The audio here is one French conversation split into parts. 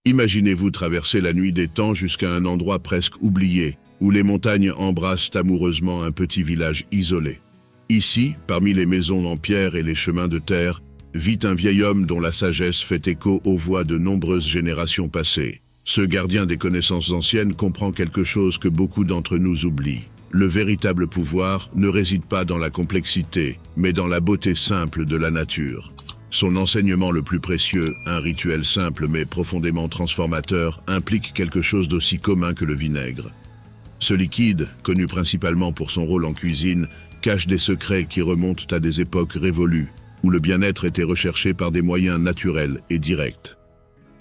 Imaginez-vous traverser la nuit des temps jusqu'à un endroit presque oublié, où les montagnes embrassent amoureusement un petit village isolé. Ici, parmi les maisons en pierre et les chemins de terre, vit un vieil homme dont la sagesse fait écho aux voix de nombreuses générations passées. Ce gardien des connaissances anciennes comprend quelque chose que beaucoup d'entre nous oublient. Le véritable pouvoir ne réside pas dans la complexité, mais dans la beauté simple de la nature. Son enseignement le plus précieux, un rituel simple mais profondément transformateur, implique quelque chose d'aussi commun que le vinaigre. Ce liquide, connu principalement pour son rôle en cuisine, cache des secrets qui remontent à des époques révolues, où le bien-être était recherché par des moyens naturels et directs.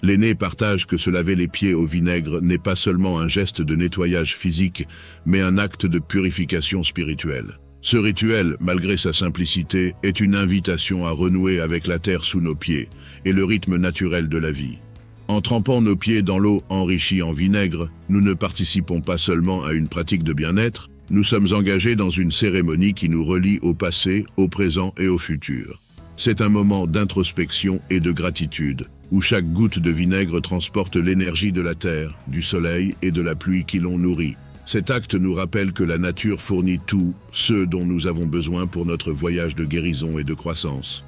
L'aîné partage que se laver les pieds au vinaigre n'est pas seulement un geste de nettoyage physique, mais un acte de purification spirituelle. Ce rituel, malgré sa simplicité, est une invitation à renouer avec la terre sous nos pieds et le rythme naturel de la vie. En trempant nos pieds dans l'eau enrichie en vinaigre, nous ne participons pas seulement à une pratique de bien-être, nous sommes engagés dans une cérémonie qui nous relie au passé, au présent et au futur. C'est un moment d'introspection et de gratitude, où chaque goutte de vinaigre transporte l'énergie de la terre, du soleil et de la pluie qui l'ont nourrie. Cet acte nous rappelle que la nature fournit tout ce dont nous avons besoin pour notre voyage de guérison et de croissance.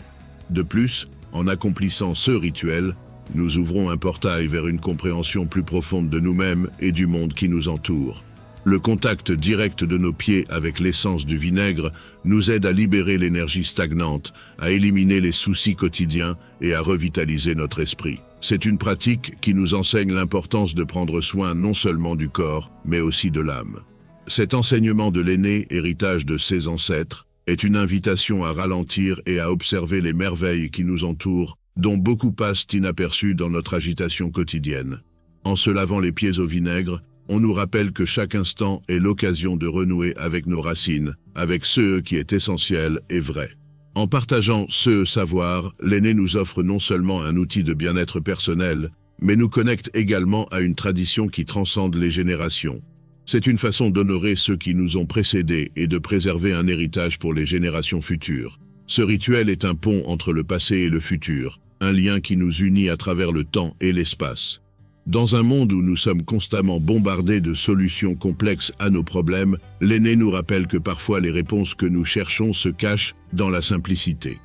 De plus, en accomplissant ce rituel, nous ouvrons un portail vers une compréhension plus profonde de nous-mêmes et du monde qui nous entoure. Le contact direct de nos pieds avec l'essence du vinaigre nous aide à libérer l'énergie stagnante, à éliminer les soucis quotidiens et à revitaliser notre esprit. C'est une pratique qui nous enseigne l'importance de prendre soin non seulement du corps, mais aussi de l'âme. Cet enseignement de l'aîné, héritage de ses ancêtres, est une invitation à ralentir et à observer les merveilles qui nous entourent, dont beaucoup passent inaperçus dans notre agitation quotidienne. En se lavant les pieds au vinaigre, on nous rappelle que chaque instant est l'occasion de renouer avec nos racines, avec ce qui est essentiel et vrai. En partageant ce savoir, l'aîné nous offre non seulement un outil de bien-être personnel, mais nous connecte également à une tradition qui transcende les générations. C'est une façon d'honorer ceux qui nous ont précédés et de préserver un héritage pour les générations futures. Ce rituel est un pont entre le passé et le futur, un lien qui nous unit à travers le temps et l'espace. Dans un monde où nous sommes constamment bombardés de solutions complexes à nos problèmes, l'aîné nous rappelle que parfois les réponses que nous cherchons se cachent dans la simplicité.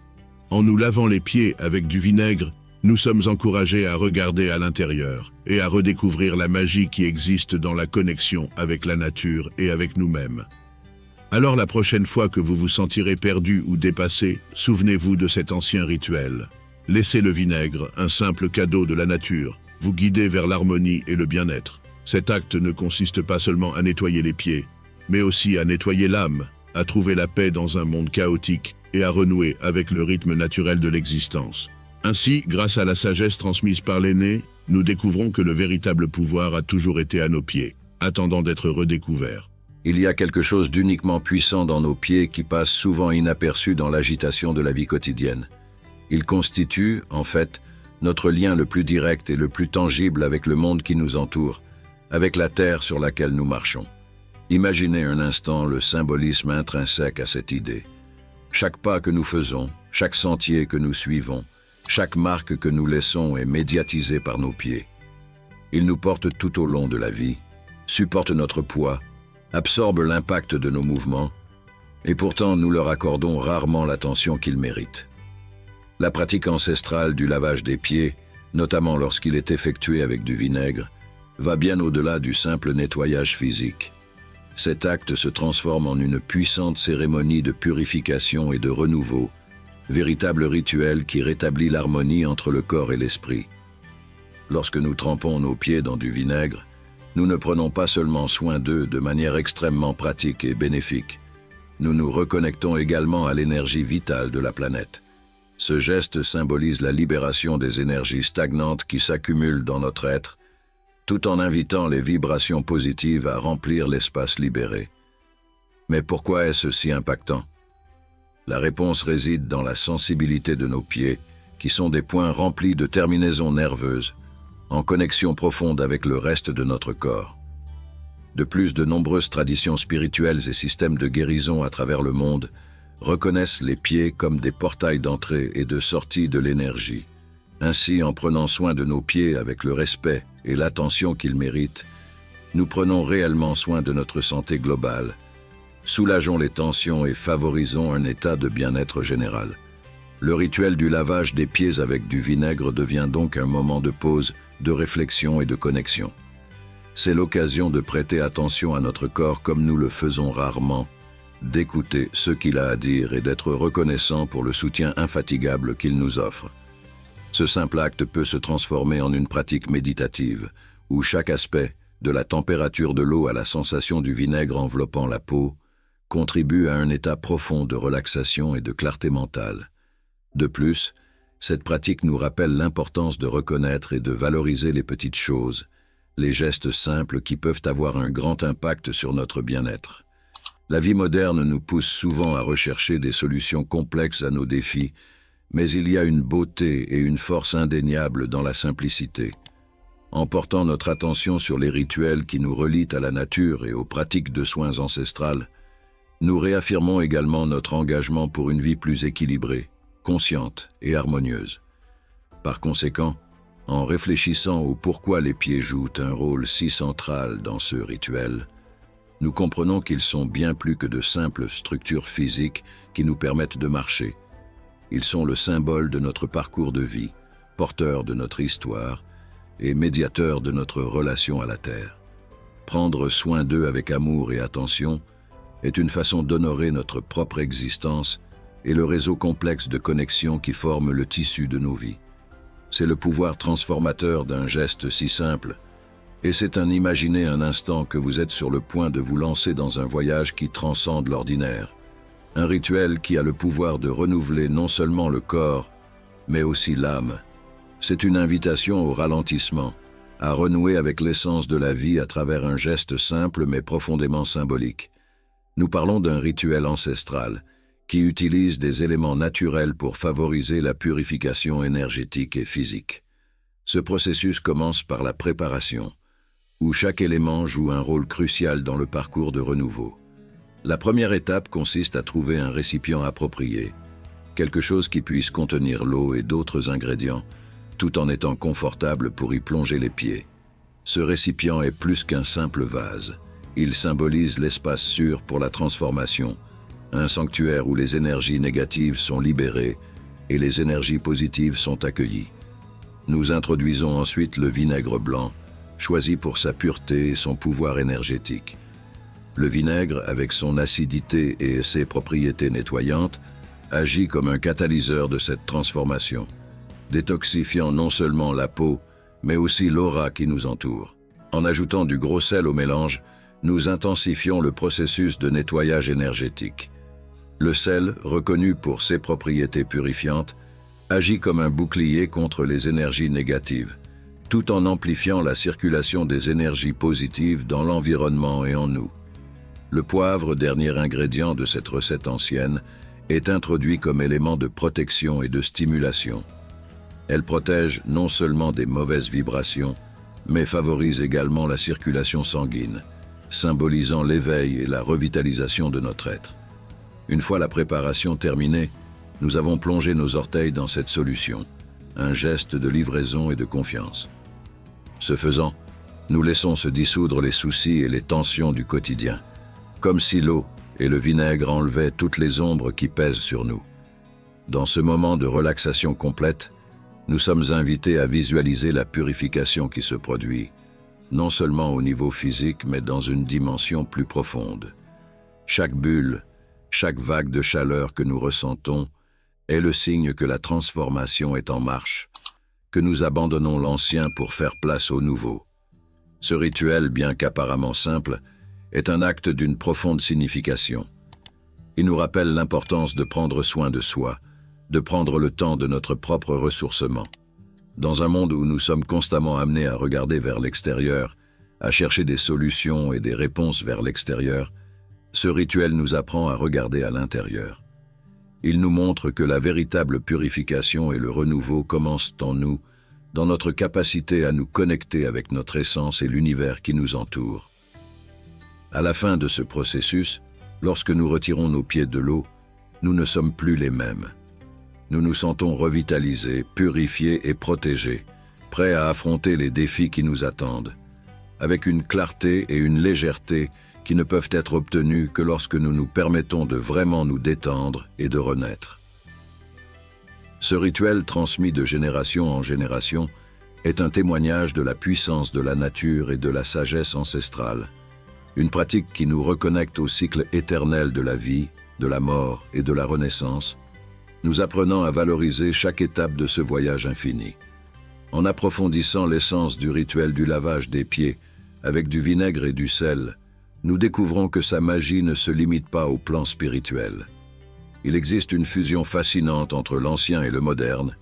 En nous lavant les pieds avec du vinaigre, nous sommes encouragés à regarder à l'intérieur et à redécouvrir la magie qui existe dans la connexion avec la nature et avec nous-mêmes. Alors la prochaine fois que vous vous sentirez perdu ou dépassé, souvenez-vous de cet ancien rituel. Laissez le vinaigre, un simple cadeau de la nature, vous guider vers l'harmonie et le bien-être. Cet acte ne consiste pas seulement à nettoyer les pieds, mais aussi à nettoyer l'âme, à trouver la paix dans un monde chaotique et à renouer avec le rythme naturel de l'existence. Ainsi, grâce à la sagesse transmise par l'aîné, nous découvrons que le véritable pouvoir a toujours été à nos pieds, attendant d'être redécouvert. Il y a quelque chose d'uniquement puissant dans nos pieds qui passe souvent inaperçu dans l'agitation de la vie quotidienne. Il constitue, en fait, notre lien le plus direct et le plus tangible avec le monde qui nous entoure, avec la terre sur laquelle nous marchons. Imaginez un instant le symbolisme intrinsèque à cette idée. Chaque pas que nous faisons, chaque sentier que nous suivons, chaque marque que nous laissons est médiatisé par nos pieds. Ils nous portent tout au long de la vie, supportent notre poids, absorbent l'impact de nos mouvements, et pourtant nous leur accordons rarement l'attention qu'ils méritent. La pratique ancestrale du lavage des pieds, notamment lorsqu'il est effectué avec du vinaigre, va bien au-delà du simple nettoyage physique. Cet acte se transforme en une puissante cérémonie de purification et de renouveau, véritable rituel qui rétablit l'harmonie entre le corps et l'esprit. Lorsque nous trempons nos pieds dans du vinaigre, nous ne prenons pas seulement soin d'eux de manière extrêmement pratique et bénéfique. Nous nous reconnectons également à l'énergie vitale de la planète. Ce geste symbolise la libération des énergies stagnantes qui s'accumulent dans notre être, tout en invitant les vibrations positives à remplir l'espace libéré. Mais pourquoi est-ce si impactant? La réponse réside dans la sensibilité de nos pieds, qui sont des points remplis de terminaisons nerveuses, en connexion profonde avec le reste de notre corps. De plus, de nombreuses traditions spirituelles et systèmes de guérison à travers le monde reconnaissent les pieds comme des portails d'entrée et de sortie de l'énergie, Ainsi, en prenant soin de nos pieds avec le respect et l'attention qu'ils méritent, nous prenons réellement soin de notre santé globale, soulageons les tensions et favorisons un état de bien-être général. Le rituel du lavage des pieds avec du vinaigre devient donc un moment de pause, de réflexion et de connexion. C'est l'occasion de prêter attention à notre corps comme nous le faisons rarement, d'écouter ce qu'il a à dire et d'être reconnaissant pour le soutien infatigable qu'il nous offre. Ce simple acte peut se transformer en une pratique méditative, où chaque aspect, de la température de l'eau à la sensation du vinaigre enveloppant la peau, contribue à un état profond de relaxation et de clarté mentale. De plus, cette pratique nous rappelle l'importance de reconnaître et de valoriser les petites choses, les gestes simples qui peuvent avoir un grand impact sur notre bien-être. La vie moderne nous pousse souvent à rechercher des solutions complexes à nos défis, mais il y a une beauté et une force indéniables dans la simplicité. En portant notre attention sur les rituels qui nous relient à la nature et aux pratiques de soins ancestrales, nous réaffirmons également notre engagement pour une vie plus équilibrée, consciente et harmonieuse. Par conséquent, en réfléchissant au pourquoi les pieds jouent un rôle si central dans ce rituel, nous comprenons qu'ils sont bien plus que de simples structures physiques qui nous permettent de marcher. Ils sont le symbole de notre parcours de vie, porteurs de notre histoire et médiateurs de notre relation à la Terre. Prendre soin d'eux avec amour et attention est une façon d'honorer notre propre existence et le réseau complexe de connexions qui forment le tissu de nos vies. C'est le pouvoir transformateur d'un geste si simple, et c'est un imaginer un instant que vous êtes sur le point de vous lancer dans un voyage qui transcende l'ordinaire. Un rituel qui a le pouvoir de renouveler non seulement le corps, mais aussi l'âme. C'est une invitation au ralentissement, à renouer avec l'essence de la vie à travers un geste simple mais profondément symbolique. Nous parlons d'un rituel ancestral qui utilise des éléments naturels pour favoriser la purification énergétique et physique. Ce processus commence par la préparation, où chaque élément joue un rôle crucial dans le parcours de renouveau. La première étape consiste à trouver un récipient approprié, quelque chose qui puisse contenir l'eau et d'autres ingrédients, tout en étant confortable pour y plonger les pieds. Ce récipient est plus qu'un simple vase. Il symbolise l'espace sûr pour la transformation, un sanctuaire où les énergies négatives sont libérées et les énergies positives sont accueillies. Nous introduisons ensuite le vinaigre blanc, choisi pour sa pureté et son pouvoir énergétique. Le vinaigre, avec son acidité et ses propriétés nettoyantes, agit comme un catalyseur de cette transformation, détoxifiant non seulement la peau, mais aussi l'aura qui nous entoure. En ajoutant du gros sel au mélange, nous intensifions le processus de nettoyage énergétique. Le sel, reconnu pour ses propriétés purifiantes, agit comme un bouclier contre les énergies négatives, tout en amplifiant la circulation des énergies positives dans l'environnement et en nous. Le poivre, dernier ingrédient de cette recette ancienne, est introduit comme élément de protection et de stimulation. Elle protège non seulement des mauvaises vibrations, mais favorise également la circulation sanguine, symbolisant l'éveil et la revitalisation de notre être. Une fois la préparation terminée, nous avons plongé nos orteils dans cette solution, un geste de livraison et de confiance. Ce faisant, nous laissons se dissoudre les soucis et les tensions du quotidien, comme si l'eau et le vinaigre enlevaient toutes les ombres qui pèsent sur nous. Dans ce moment de relaxation complète, nous sommes invités à visualiser la purification qui se produit, non seulement au niveau physique, mais dans une dimension plus profonde. Chaque bulle, chaque vague de chaleur que nous ressentons est le signe que la transformation est en marche, que nous abandonnons l'ancien pour faire place au nouveau. Ce rituel, bien qu'apparemment simple, est un acte d'une profonde signification. Il nous rappelle l'importance de prendre soin de soi, de prendre le temps de notre propre ressourcement. Dans un monde où nous sommes constamment amenés à regarder vers l'extérieur, à chercher des solutions et des réponses vers l'extérieur, ce rituel nous apprend à regarder à l'intérieur. Il nous montre que la véritable purification et le renouveau commencent en nous, dans notre capacité à nous connecter avec notre essence et l'univers qui nous entoure. À la fin de ce processus, lorsque nous retirons nos pieds de l'eau, nous ne sommes plus les mêmes. nous nous sentons revitalisés, purifiés et protégés, prêts à affronter les défis qui nous attendent, avec une clarté et une légèreté qui ne peuvent être obtenues que lorsque nous nous permettons de vraiment nous détendre et de renaître. Ce rituel transmis de génération en génération est un témoignage de la puissance de la nature et de la sagesse ancestrale, une pratique qui nous reconnecte au cycle éternel de la vie, de la mort et de la renaissance, nous apprenant à valoriser chaque étape de ce voyage infini. En approfondissant l'essence du rituel du lavage des pieds avec du vinaigre et du sel, nous découvrons que sa magie ne se limite pas au plan spirituel. Il existe une fusion fascinante entre l'ancien et le moderne,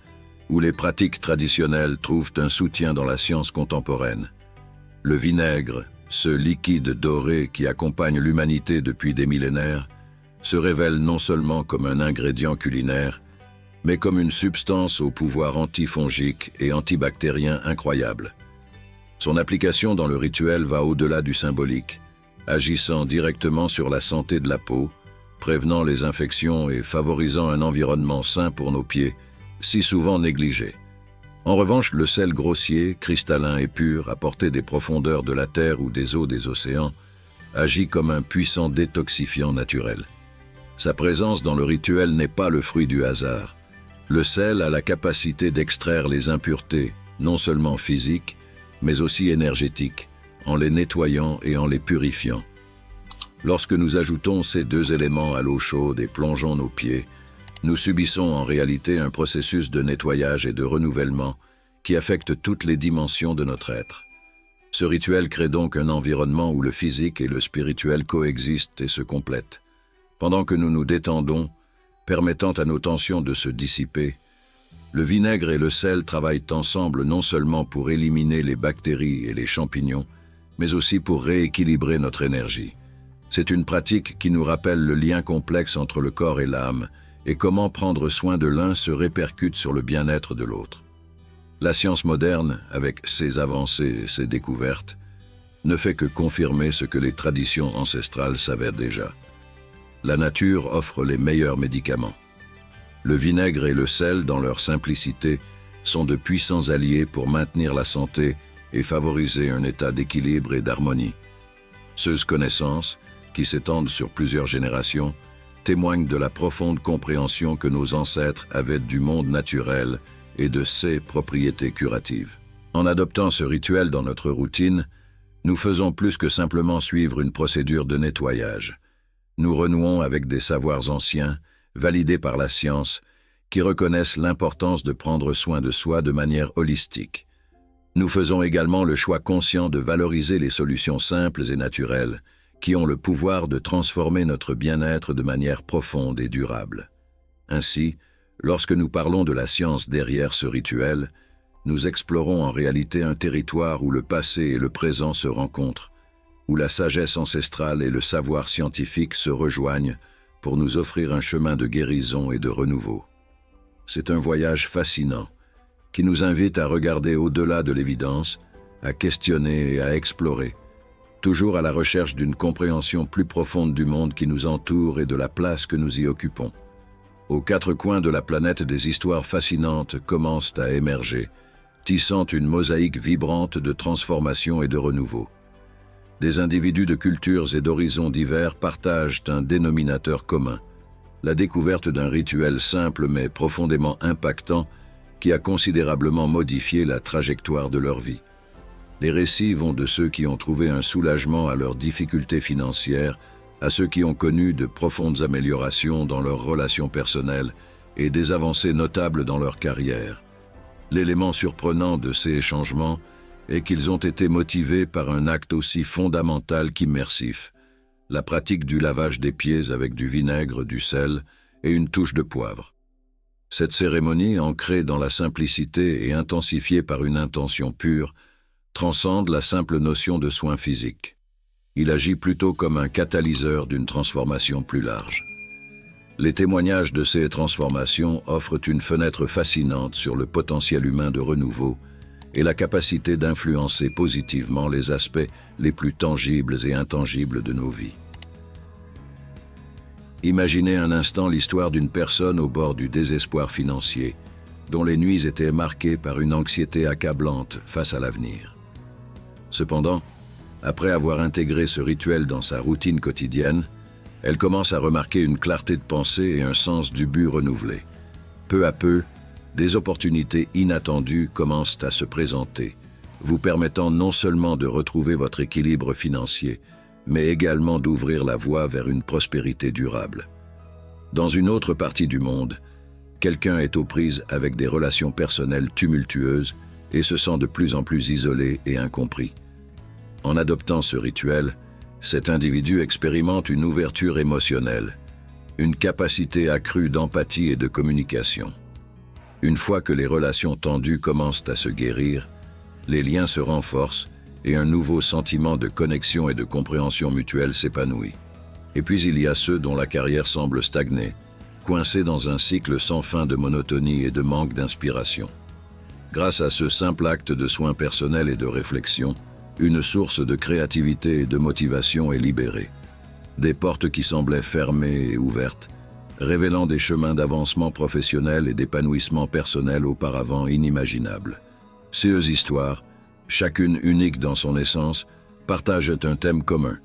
où les pratiques traditionnelles trouvent un soutien dans la science contemporaine. Le vinaigre, ce liquide doré qui accompagne l'humanité depuis des millénaires, se révèle non seulement comme un ingrédient culinaire, mais comme une substance au pouvoir antifongique et antibactérien incroyable. Son application dans le rituel va au-delà du symbolique, agissant directement sur la santé de la peau, prévenant les infections et favorisant un environnement sain pour nos pieds, si souvent négligés. En revanche, le sel grossier, cristallin et pur, apporté des profondeurs de la terre ou des eaux des océans, agit comme un puissant détoxifiant naturel. Sa présence dans le rituel n'est pas le fruit du hasard. Le sel a la capacité d'extraire les impuretés, non seulement physiques, mais aussi énergétiques, en les nettoyant et en les purifiant. Lorsque nous ajoutons ces deux éléments à l'eau chaude et plongeons nos pieds, nous subissons en réalité un processus de nettoyage et de renouvellement qui affecte toutes les dimensions de notre être. Ce rituel crée donc un environnement où le physique et le spirituel coexistent et se complètent. Pendant que nous nous détendons, permettant à nos tensions de se dissiper, le vinaigre et le sel travaillent ensemble non seulement pour éliminer les bactéries et les champignons, mais aussi pour rééquilibrer notre énergie. C'est une pratique qui nous rappelle le lien complexe entre le corps et l'âme, et comment prendre soin de l'un se répercute sur le bien-être de l'autre. La science moderne, avec ses avancées et ses découvertes, ne fait que confirmer ce que les traditions ancestrales savaient déjà. La nature offre les meilleurs médicaments. Le vinaigre et le sel, dans leur simplicité, sont de puissants alliés pour maintenir la santé et favoriser un état d'équilibre et d'harmonie. Ces connaissances, qui s'étendent sur plusieurs générations, témoignent de la profonde compréhension que nos ancêtres avaient du monde naturel et de ses propriétés curatives. En adoptant ce rituel dans notre routine, nous faisons plus que simplement suivre une procédure de nettoyage. Nous renouons avec des savoirs anciens, validés par la science, qui reconnaissent l'importance de prendre soin de soi de manière holistique. Nous faisons également le choix conscient de valoriser les solutions simples et naturelles, qui ont le pouvoir de transformer notre bien-être de manière profonde et durable. Ainsi, lorsque nous parlons de la science derrière ce rituel, nous explorons en réalité un territoire où le passé et le présent se rencontrent, où la sagesse ancestrale et le savoir scientifique se rejoignent pour nous offrir un chemin de guérison et de renouveau. C'est un voyage fascinant, qui nous invite à regarder au-delà de l'évidence, à questionner et à explorer, toujours à la recherche d'une compréhension plus profonde du monde qui nous entoure et de la place que nous y occupons. Aux quatre coins de la planète, des histoires fascinantes commencent à émerger, tissant une mosaïque vibrante de transformation et de renouveau. Des individus de cultures et d'horizons divers partagent un dénominateur commun, la découverte d'un rituel simple mais profondément impactant qui a considérablement modifié la trajectoire de leur vie. Les récits vont de ceux qui ont trouvé un soulagement à leurs difficultés financières à ceux qui ont connu de profondes améliorations dans leurs relations personnelles et des avancées notables dans leur carrière. L'élément surprenant de ces changements est qu'ils ont été motivés par un acte aussi fondamental qu'immersif, la pratique du lavage des pieds avec du vinaigre, du sel et une touche de poivre. Cette cérémonie, ancrée dans la simplicité et intensifiée par une intention pure, transcende la simple notion de soin physique. Il agit plutôt comme un catalyseur d'une transformation plus large. Les témoignages de ces transformations offrent une fenêtre fascinante sur le potentiel humain de renouveau et la capacité d'influencer positivement les aspects les plus tangibles et intangibles de nos vies. Imaginez un instant l'histoire d'une personne au bord du désespoir financier, dont les nuits étaient marquées par une anxiété accablante face à l'avenir. Cependant, après avoir intégré ce rituel dans sa routine quotidienne, elle commence à remarquer une clarté de pensée et un sens du but renouvelé. Peu à peu, des opportunités inattendues commencent à se présenter, vous permettant non seulement de retrouver votre équilibre financier, mais également d'ouvrir la voie vers une prospérité durable. Dans une autre partie du monde, quelqu'un est aux prises avec des relations personnelles tumultueuses et se sent de plus en plus isolé et incompris. En adoptant ce rituel, cet individu expérimente une ouverture émotionnelle, une capacité accrue d'empathie et de communication. Une fois que les relations tendues commencent à se guérir, les liens se renforcent et un nouveau sentiment de connexion et de compréhension mutuelle s'épanouit. Et puis il y a ceux dont la carrière semble stagner, coincés dans un cycle sans fin de monotonie et de manque d'inspiration. Grâce à ce simple acte de soin personnel et de réflexion, une source de créativité et de motivation est libérée. Des portes qui semblaient fermées et ouvertes, révélant des chemins d'avancement professionnel et d'épanouissement personnel auparavant inimaginables. Ces histoires, chacune unique dans son essence, partagent un thème commun,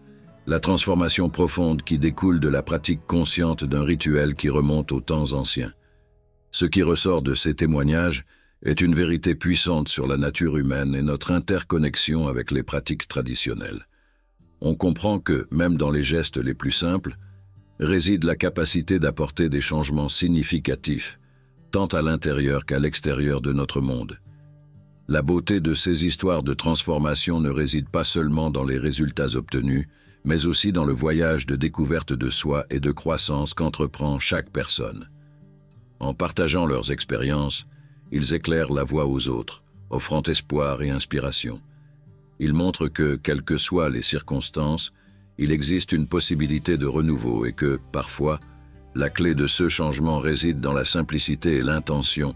la transformation profonde qui découle de la pratique consciente d'un rituel qui remonte aux temps anciens. Ce qui ressort de ces témoignages est une vérité puissante sur la nature humaine et notre interconnexion avec les pratiques traditionnelles. On comprend que, même dans les gestes les plus simples, réside la capacité d'apporter des changements significatifs, tant à l'intérieur qu'à l'extérieur de notre monde. La beauté de ces histoires de transformation ne réside pas seulement dans les résultats obtenus, mais aussi dans le voyage de découverte de soi et de croissance qu'entreprend chaque personne. En partageant leurs expériences, ils éclairent la voie aux autres, offrant espoir et inspiration. Ils montrent que, quelles que soient les circonstances, il existe une possibilité de renouveau et que, parfois, la clé de ce changement réside dans la simplicité et l'intention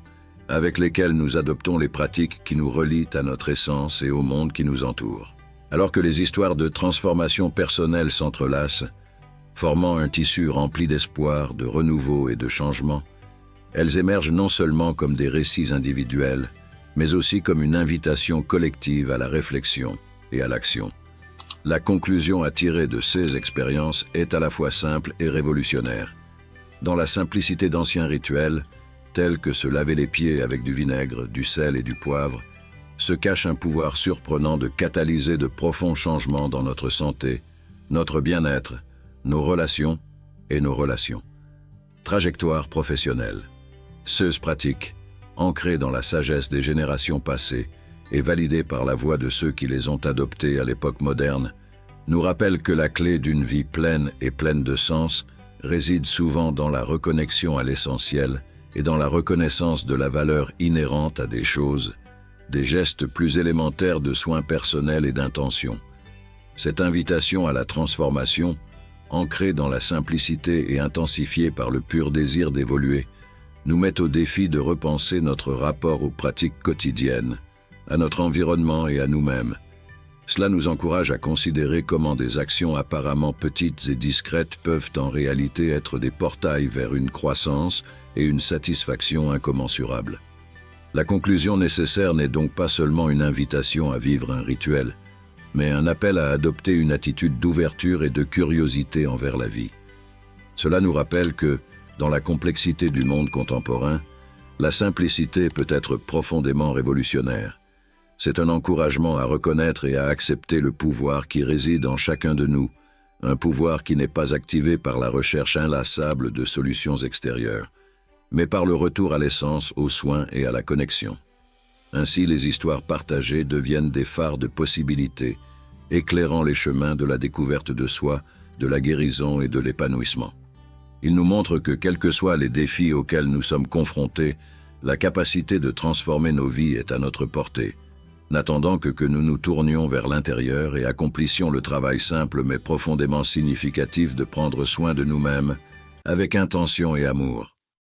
avec lesquelles nous adoptons les pratiques qui nous relient à notre essence et au monde qui nous entoure. Alors que les histoires de transformation personnelle s'entrelacent, formant un tissu rempli d'espoir, de renouveau et de changement, elles émergent non seulement comme des récits individuels, mais aussi comme une invitation collective à la réflexion et à l'action. La conclusion à tirer de ces expériences est à la fois simple et révolutionnaire. Dans la simplicité d'anciens rituels, tels que se laver les pieds avec du vinaigre, du sel et du poivre, se cache un pouvoir surprenant de catalyser de profonds changements dans notre santé, notre bien-être, nos relations et nos relations. Trajectoire professionnelle. Ces pratiques, ancrées dans la sagesse des générations passées et validées par la voix de ceux qui les ont adoptées à l'époque moderne, nous rappellent que la clé d'une vie pleine et pleine de sens réside souvent dans la reconnexion à l'essentiel et dans la reconnaissance de la valeur inhérente à des choses, des gestes plus élémentaires de soins personnels et d'intention. Cette invitation à la transformation, ancrée dans la simplicité et intensifiée par le pur désir d'évoluer, nous met au défi de repenser notre rapport aux pratiques quotidiennes, à notre environnement et à nous-mêmes. Cela nous encourage à considérer comment des actions apparemment petites et discrètes peuvent en réalité être des portails vers une croissance et une satisfaction incommensurables. La conclusion nécessaire n'est donc pas seulement une invitation à vivre un rituel, mais un appel à adopter une attitude d'ouverture et de curiosité envers la vie. Cela nous rappelle que, dans la complexité du monde contemporain, la simplicité peut être profondément révolutionnaire. C'est un encouragement à reconnaître et à accepter le pouvoir qui réside en chacun de nous, un pouvoir qui n'est pas activé par la recherche inlassable de solutions extérieures, mais par le retour à l'essence, aux soins et à la connexion. Ainsi, les histoires partagées deviennent des phares de possibilités, éclairant les chemins de la découverte de soi, de la guérison et de l'épanouissement. Ils nous montrent que, quels que soient les défis auxquels nous sommes confrontés, la capacité de transformer nos vies est à notre portée, n'attendant que nous nous tournions vers l'intérieur et accomplissions le travail simple mais profondément significatif de prendre soin de nous-mêmes avec intention et amour.